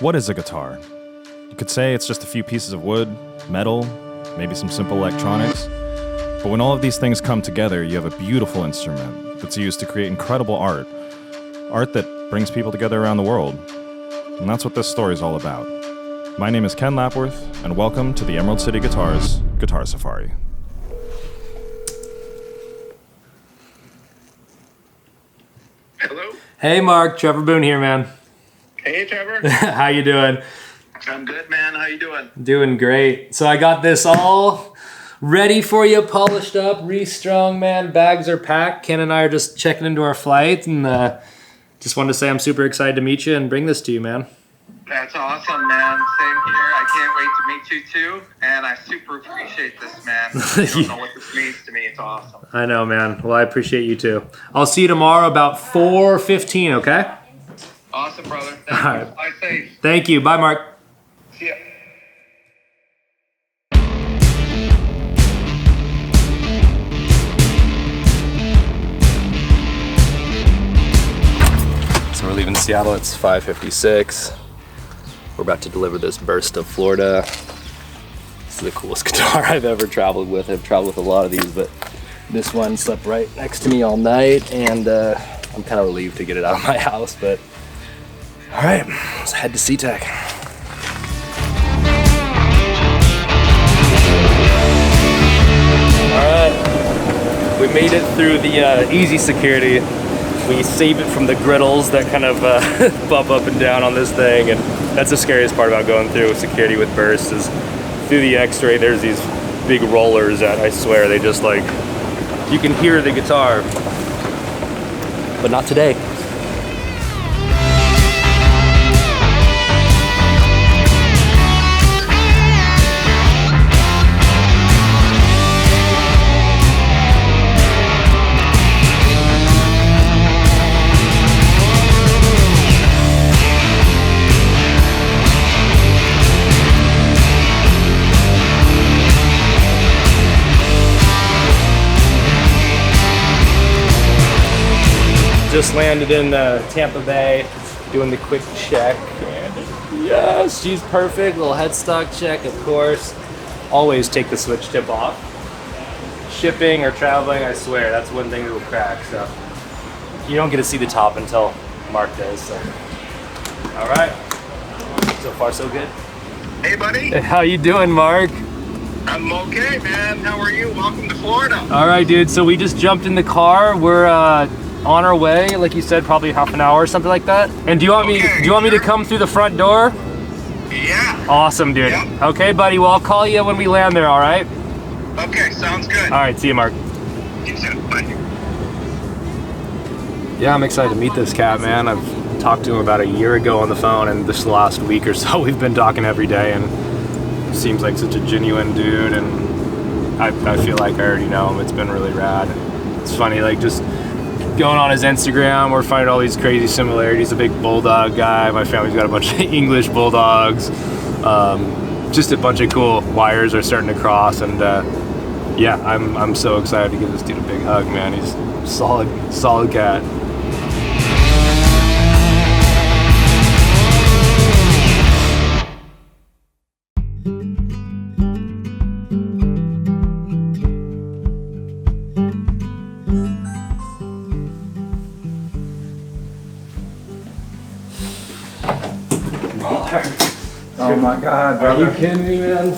What is a guitar? You could say it's just a few pieces of wood, metal, maybe some simple electronics. But when all of these things come together, you have a beautiful instrument that's used to create incredible art. Art that brings people together around the world. And that's what this story is all about. My name is Ken Lapworth, and welcome to the Emerald City Guitars Guitar Safari. Hello? Hey Mark, Trevor Boone here, man. Hey Trevor. How you doing? I'm good, man. How you doing? Doing great. So I got this all ready for you, polished up, restrung, man. Bags are packed. Ken and I are just checking into our flight, and just wanted to say I'm super excited to meet you and bring this to you, man. That's awesome, man. Same here. I can't wait to meet you too. And I super appreciate this, man. You don't know what this means to me. It's awesome. I know, man. Well, I appreciate you too. I'll see you tomorrow about 4:15, okay? Awesome, brother. Thank All you. right. Bye safe. Thank you. Bye, Mark. See ya. So we're leaving Seattle. It's 5:56. We're about to deliver this burst of Florida. This is the coolest guitar I've ever traveled with. I've traveled with a lot of these, but this one slept right next to me all night, and I'm kind of relieved to get it out of my house. But all right, let's head to SeaTac. All right, we made it through the easy security. We save it from the griddles that kind of bump up and down on this thing, and that's the scariest part about going through security with bursts is through the X-ray there's these big rollers that I swear they just like, you can hear the guitar, but not today. Just landed in Tampa Bay, doing the quick check, and yes, she's perfect. Little headstock check, of course. Always take the switch tip off. Shipping or traveling, I swear, that's one thing that will crack. So you don't get to see the top until Mark does. So, all right, so far so good. Hey, buddy. How you doing, Mark? I'm okay, man. How are you? Welcome to Florida. All right, dude. So we just jumped in the car. We're on our way, like you said, probably half an hour or something like that. And do you want me to come through the front door? Yeah. Awesome, dude. Yep. Okay, buddy. Well, I'll call you when we land there, all right? Okay, sounds good. All right, see you, Mark. You too. Bye. Yeah, I'm excited to meet this cat, man. I've talked to him about a year ago on the phone, and this last week or so we've been talking every day, and he seems like such a genuine dude, and I feel like I already know him. It's been really rad. It's funny, like just going on his Instagram, we're finding all these crazy similarities. A big bulldog guy. My family's got a bunch of English bulldogs. Just a bunch of cool wires are starting to cross, and yeah, I'm so excited to give this dude a big hug, man. He's a solid cat. Oh my God, brother. Are you kidding me, man?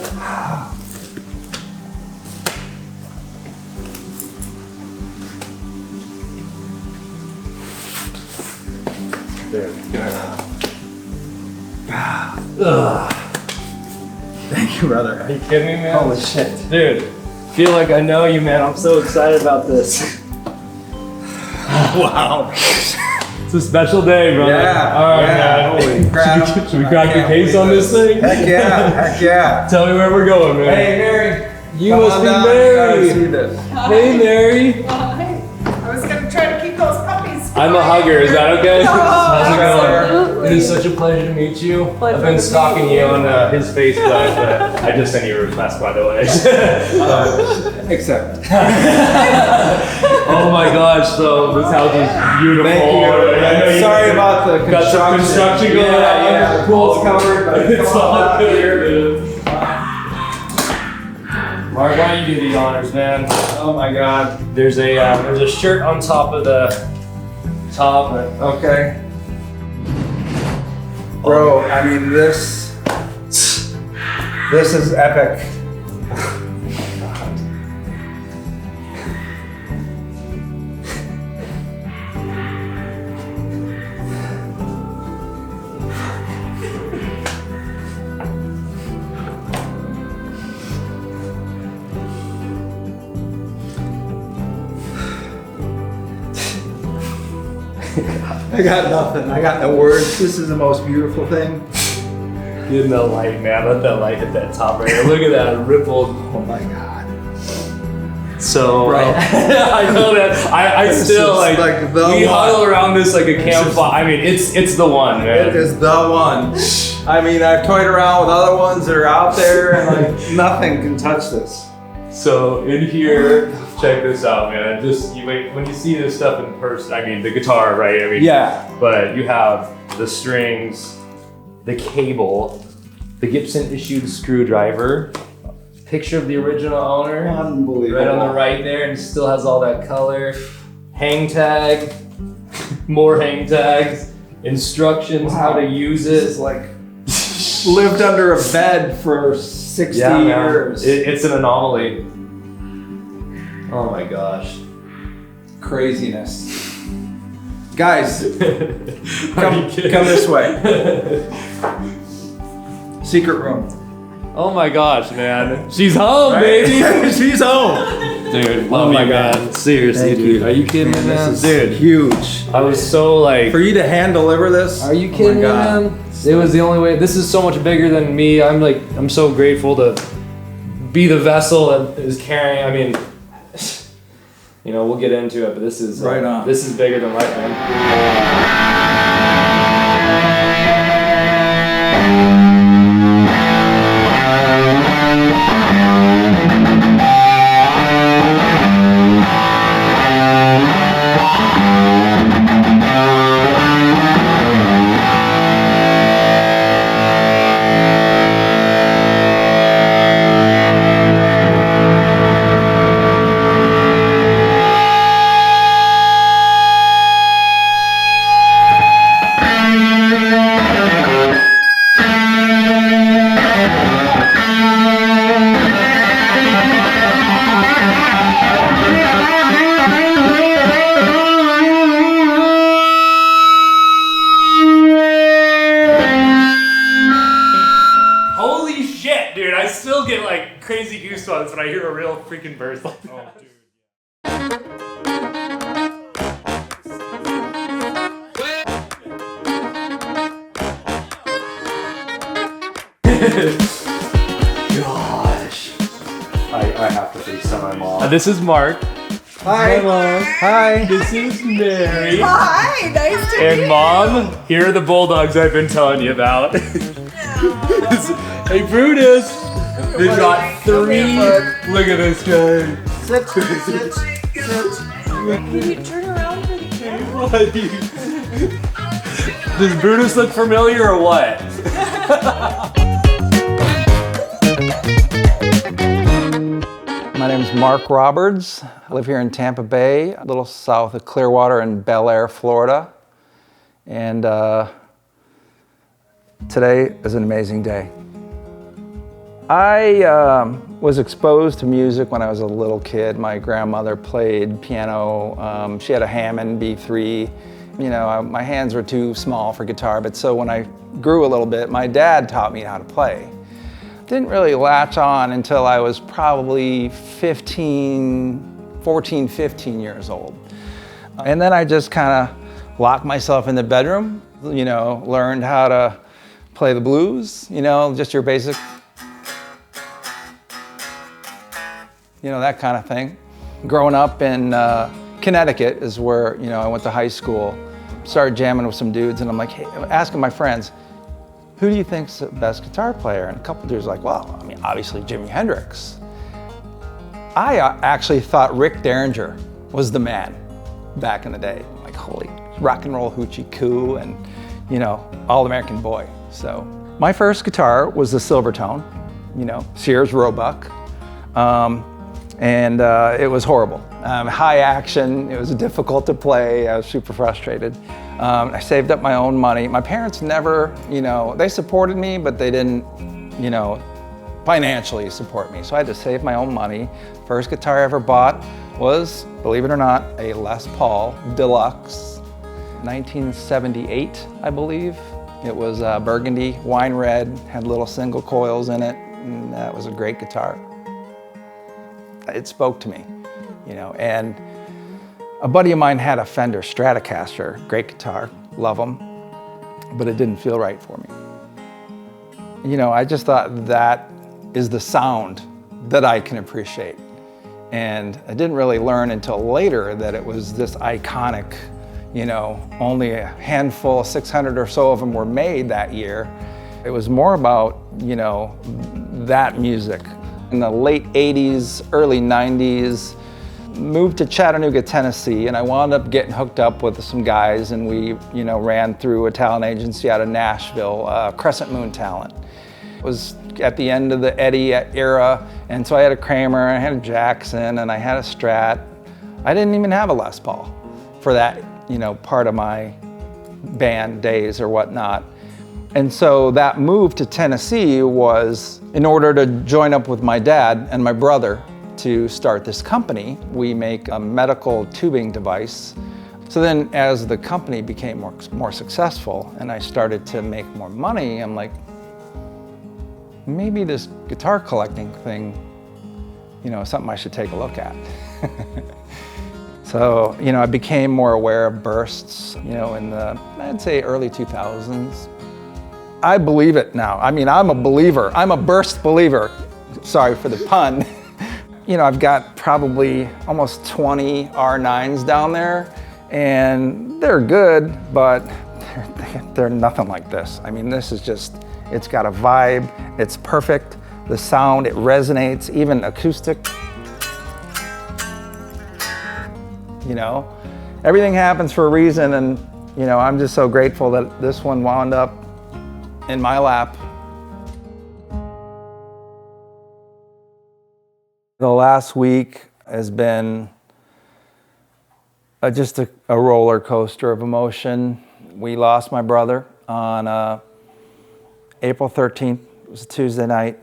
There we go. Thank you, brother. Are you kidding me, man? Holy shit. Dude, feel like I know you, man. I'm so excited about this. Wow. It's a special day, brother. Yeah. All right, yeah. man. Holy crap. Should we crack the case on this thing? Heck yeah. Heck yeah. Tell me where we're going, man. Hey, Mary. You Come must on be down. Mary. You gotta see this. Hey, Mary. Hi. I was gonna try to keep those puppies. I'm a hugger. Is that okay? Oh, How's it going? absolutely. It is such a pleasure to meet you. Pleasure I've been to stalking meet you you. on his Facebook, but I just sent you a request, by the way. Accept. Oh my gosh, so this house is beautiful. Thank you. I know Sorry about the construction. Got some construction going on. Yeah, the pool's covered, but It's come on all out good, here. dude. Mark, why don't you do the honors, man? Oh my God. There's a shirt on top of the top. Okay. Bro, I mean this is epic. I got nothing. I got no words. This is the most beautiful thing. Getting the light, man. Let that light hit that top right here. Look at that rippled. Oh my God. So Bro. I know that. I This still is like the we one. huddle around this like a campfire. I mean, it's the one, man. It is the one. I mean, I've toyed around with other ones that are out there, and like nothing can touch this. So in here, check this out, man. Just you wait when you see this stuff in person. I mean, the guitar, right? I mean, Yeah. But you have the strings, the cable, the Gibson issued screwdriver, picture of the original owner, Unbelievable. right on the right there, and it still has all that color. Hang tag, more hang tags, instructions how to use This it. is like lived under a bed for 60 Yeah, man. years. It's an anomaly. Oh my gosh. Craziness. Guys, come kidding? this way. Secret room. Oh my gosh, man. She's home, baby. She's home. Dude, Oh love my you, God. man. Seriously, Thank dude. you. Are you kidding me, man? This is Dude, huge. I was so like, For you to hand deliver this. are you oh my kidding me, God. man? It was the only way. This is so much bigger than me. I'm so grateful to be the vessel that is carrying. I mean, you know, we'll get into it, but this is Right on. This is bigger than life, man. Holy shit, dude! I still get like crazy goosebumps when I hear a real freaking burst. Like, oh, dude. Gosh. I have to FaceTime my mom. This is Mark. Hi. Mom. Hi. This is Mary. Hi, nice to meet And you. Mom, here are the bulldogs I've been telling you about. Hey Brutus! They got 3. Look at this guy. Sit, sit, sit. Can you turn around for the camera? What? Does Brutus look familiar or what? My name is Mark Roberts. I live here in Tampa Bay, a little south of Clearwater in Bel Air, Florida. And today is an amazing day. I was exposed to music when I was a little kid. My grandmother played piano. She had a Hammond B3. You know, my hands were too small for guitar, but so when I grew a little bit, my dad taught me how to play. Didn't really latch on until I was probably 14, 15 years old. And then I just kind of locked myself in the bedroom, you know, learned how to play the blues, you know, just your basic, you know, that kind of thing. Growing up in Connecticut is where, you know, I went to high school, started jamming with some dudes, and I'm like, hey, asking my friends, who do you think's the best guitar player? And a couple dudes were like, well, I mean, obviously Jimi Hendrix. I actually thought Rick Derringer was the man back in the day. Like, holy rock and roll hoochie coo. And all-American boy. So my first guitar was the Silvertone, Sears Roebuck. And it was horrible. High action, it was difficult to play, I was super frustrated. I saved up my own money. My parents never, they supported me, but they didn't, financially support me. So I had to save my own money. First guitar I ever bought was, believe it or not, a Les Paul Deluxe, 1978, I believe. It was burgundy, wine red, had little single coils in it, and that was a great guitar. It spoke to me, and a buddy of mine had a Fender Stratocaster, great guitar, love them, but it didn't feel right for me. I just thought that is the sound that I can appreciate. And I didn't really learn until later that it was this iconic, only a handful, 600 or so of them were made that year. It was more about, that music. In the late 80s, early 90s, moved to Chattanooga, Tennessee, and I wound up getting hooked up with some guys, and we, ran through a talent agency out of Nashville, Crescent Moon Talent. It was at the end of the Eddie era, and so I had a Kramer, I had a Jackson, and I had a Strat. I didn't even have a Les Paul for that, part of my band days or whatnot. And so that move to Tennessee was in order to join up with my dad and my brother to start this company. We make a medical tubing device. So then as the company became more successful and I started to make more money, I'm like, maybe this guitar collecting thing, is something I should take a look at. So, I became more aware of bursts, in the, I'd say, early 2000s. I believe it now. I'm a believer. I'm a burst believer. Sorry for the pun. I've got probably almost 20 R9s down there, and they're good, but they're nothing like this. This is just, it's got a vibe, it's perfect. The sound, it resonates, even acoustic. Everything happens for a reason, and I'm just so grateful that this one wound up in my lap. The last week has been just a roller coaster of emotion. We lost my brother on April 13th. It was a Tuesday night.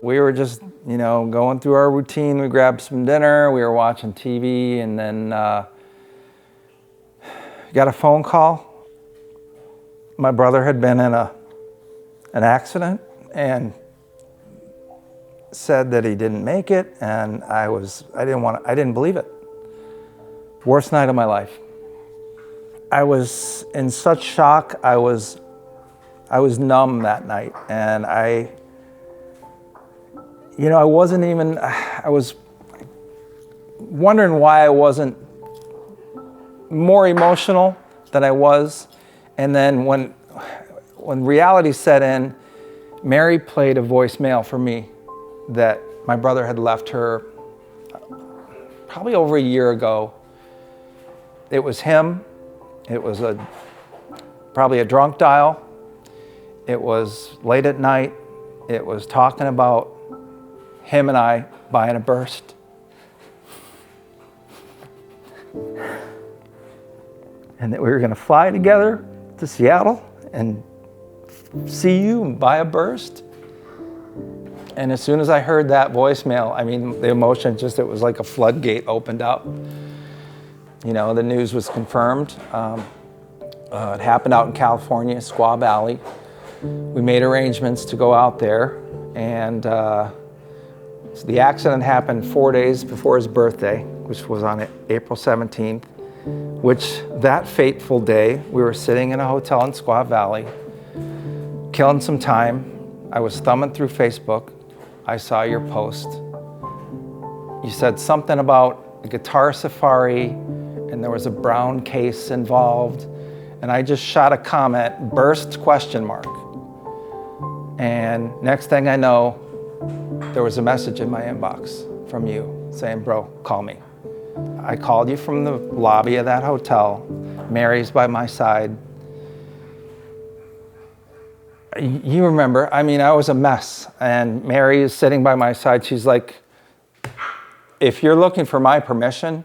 We were just, going through our routine. We grabbed some dinner, we were watching TV, and then got a phone call. My brother had been in an accident and said that he didn't make it, and I didn't believe it. Worst night of my life. I was in such shock. I was numb that night, and I was wondering why I wasn't more emotional than I was. And then when reality set in, Mary played a voicemail for me that my brother had left her probably over a year ago. It was him. It was probably a drunk dial. It was late at night. It was talking about him and I buying a burst. And that we were going to fly together to Seattle and see you and buy a burst. And as soon as I heard that voicemail, the emotion it was like a floodgate opened up. The news was confirmed. It happened out in California, Squaw Valley. We made arrangements to go out there, and so the accident happened 4 days before his birthday, which was on April 17th, which that fateful day, we were sitting in a hotel in Squaw Valley, killing some time. I was thumbing through Facebook. I saw your post. You said something about a guitar safari, and there was a brown case involved, and I just shot a comment, burst ? And next thing I know, there was a message in my inbox from you saying, bro, call me. I called you from the lobby of that hotel. Mary's by my side. You remember, I mean, I was a mess, and Mary is sitting by my side. She's like, if you're looking for my permission,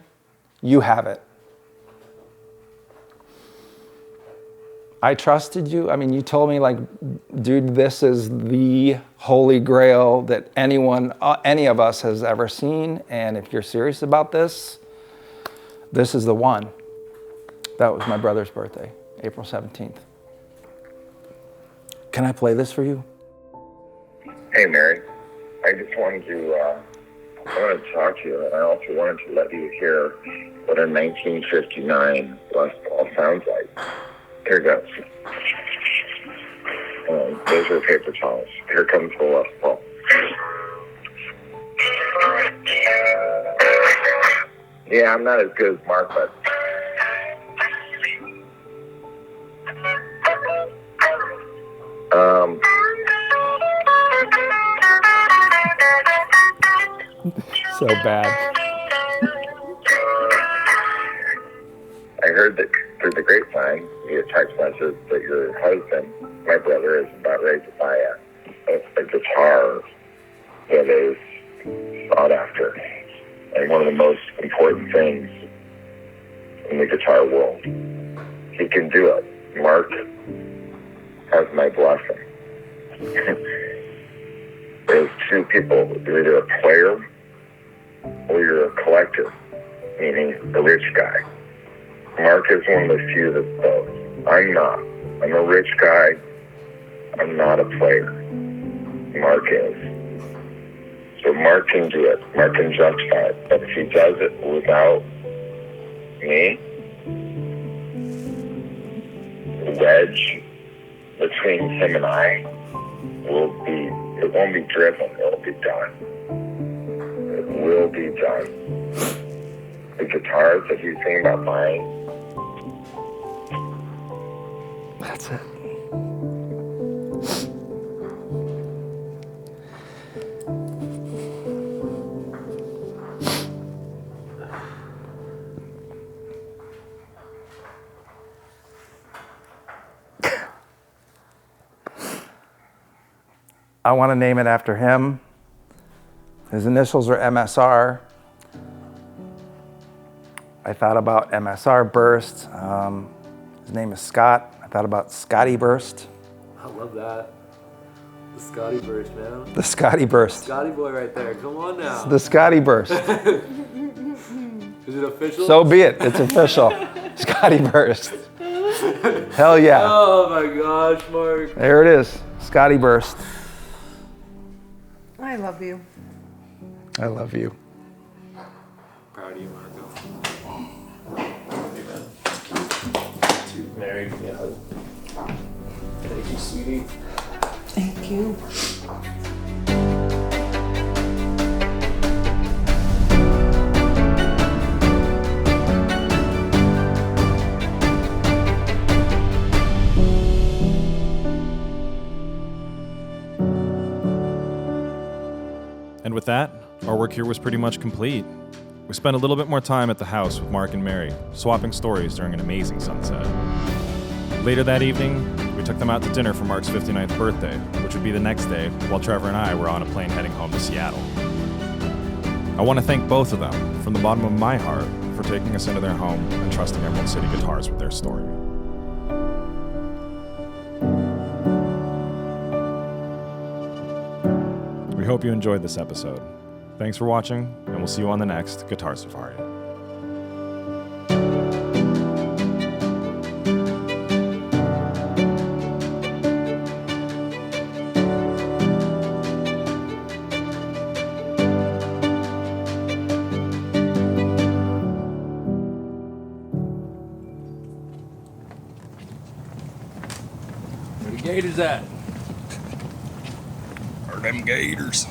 you have it. I trusted you. I mean, you told me, like, dude, this is the holy grail that anyone, any of us has ever seen. And if you're serious about this, this is the one. That was my brother's birthday, April 17th. Can I play this for you? Hey, Mary. I just wanted to, I wanted to talk to you, and I also wanted to let you hear what a 1959 Les Paul sounds like. Here goes. Those are paper towels. Here comes the Les Paul. Yeah, I'm not as good as Mark, but... So bad. I heard that through the grapevine via text message that your husband, my brother, is about ready to buy a guitar that is sought after and one of the most important things in the guitar world. He can do it. Mark has my blessing. There's two people. You're either a player or you're a collector, meaning a rich guy. Mark is one of the few that's both. I'm not. I'm a rich guy. I'm not a player. Mark is. So Mark can do it. Mark can justify it. But if he does it without me, the wedge between him and I it won't be driven. It'll be done. It will be done. The guitars that he's thinking about buying, That's it. I want to name it after him. His initials are MSR. I thought about MSR Burst. His name is Scott. I thought about Scotty Burst. I love that. The Scotty Burst, man. The Scotty Burst. Scotty boy right there. Come on now. The Scotty Burst. Is it official? So be it. It's official. Scotty Burst. Hell yeah. Oh my gosh, Mark. There it is. Scotty Burst. I love you. I love you. Proud of you, Marco. Married. Yeah. Thank you, sweetie. Thank you. And with that, our work here was pretty much complete. We spent a little bit more time at the house with Mark and Mary, swapping stories during an amazing sunset. Later that evening, we took them out to dinner for Mark's 59th birthday, which would be the next day while Trevor and I were on a plane heading home to Seattle. I want to thank both of them from the bottom of my heart for taking us into their home and trusting Emerald City Guitars with their story. We hope you enjoyed this episode. Thanks for watching, and we'll see you on the next Guitar Safari. Where the gators at? Are them gators?